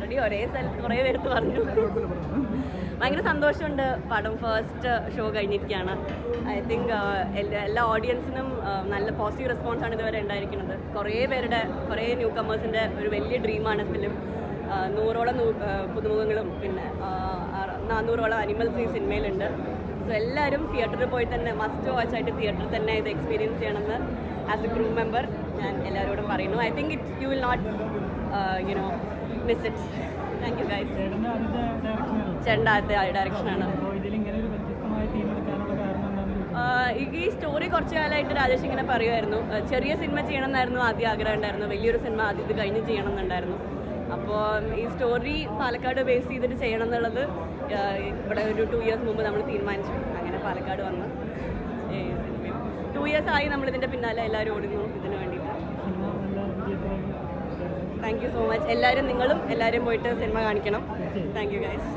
Already ഒരേ സ്ഥലത്ത് കുറേ പേർക്ക് പറഞ്ഞു. ഭയങ്കര സന്തോഷമുണ്ട്. പടം ഫസ്റ്റ് ഷോ കഴിഞ്ഞിരിക്കുകയാണ്. ഐ തിങ്ക് എല്ലാ ഓഡിയൻസിനും നല്ല പോസിറ്റീവ് റെസ്പോൺസാണ് ഇതുവരെ ഉണ്ടായിരിക്കുന്നത്. കുറേ ന്യൂ കമേഴ്സിൻ്റെ ഒരു വലിയ ഡ്രീമാണ് ഫിലിം. 100ഓളം പുതുമുഖങ്ങളും പിന്നെ 400ഓളം അനിമൽസ് ഈ സിനിമയിലുണ്ട്. സോ എല്ലാവരും തിയേറ്ററിൽ പോയി തന്നെ മസ്റ്റ് വാച്ച് ആയിട്ട് തിയേറ്ററിൽ തന്നെ ഇത് എക്സ്പീരിയൻസ് ചെയ്യണമെന്ന് ആസ് എ ക്രൂ മെമ്പർ ഞാൻ എല്ലാവരോടും പറയുന്നു. I think you will not miss it. Thank you guys. ചേട്ടൻ്റെ ആദ്യത്തെ ഡയറക്ഷനാണ്. ഈ സ്റ്റോറി കുറച്ച് കാലമായിട്ട് രാജേഷ് ഇങ്ങനെ പറയുമായിരുന്നു, ചെറിയ സിനിമ ചെയ്യണമെന്നായിരുന്നു ആദ്യം ആഗ്രഹം ഉണ്ടായിരുന്നു, വലിയൊരു സിനിമ ആദ്യം ഇത് കഴിഞ്ഞ് ചെയ്യണം എന്നുണ്ടായിരുന്നു. അപ്പോൾ ഈ സ്റ്റോറി പാലക്കാട് ബേസ് ചെയ്തിട്ട് ചെയ്യണം എന്നുള്ളത് ഇവിടെ ഒരു 2 years മുമ്പ് നമ്മൾ തീരുമാനിച്ചു. അങ്ങനെ പാലക്കാട് വന്ന് സിനിമയും 2 years ആയി നമ്മളിതിൻ്റെ പിന്നാലെ എല്ലാവരും ഓടുന്നു ഇതിന് വേണ്ടിയിട്ട്. Thank you so much. നിങ്ങളും എല്ലാവരും പോയിട്ട് സിനിമ കാണിക്കണം. Thank you guys.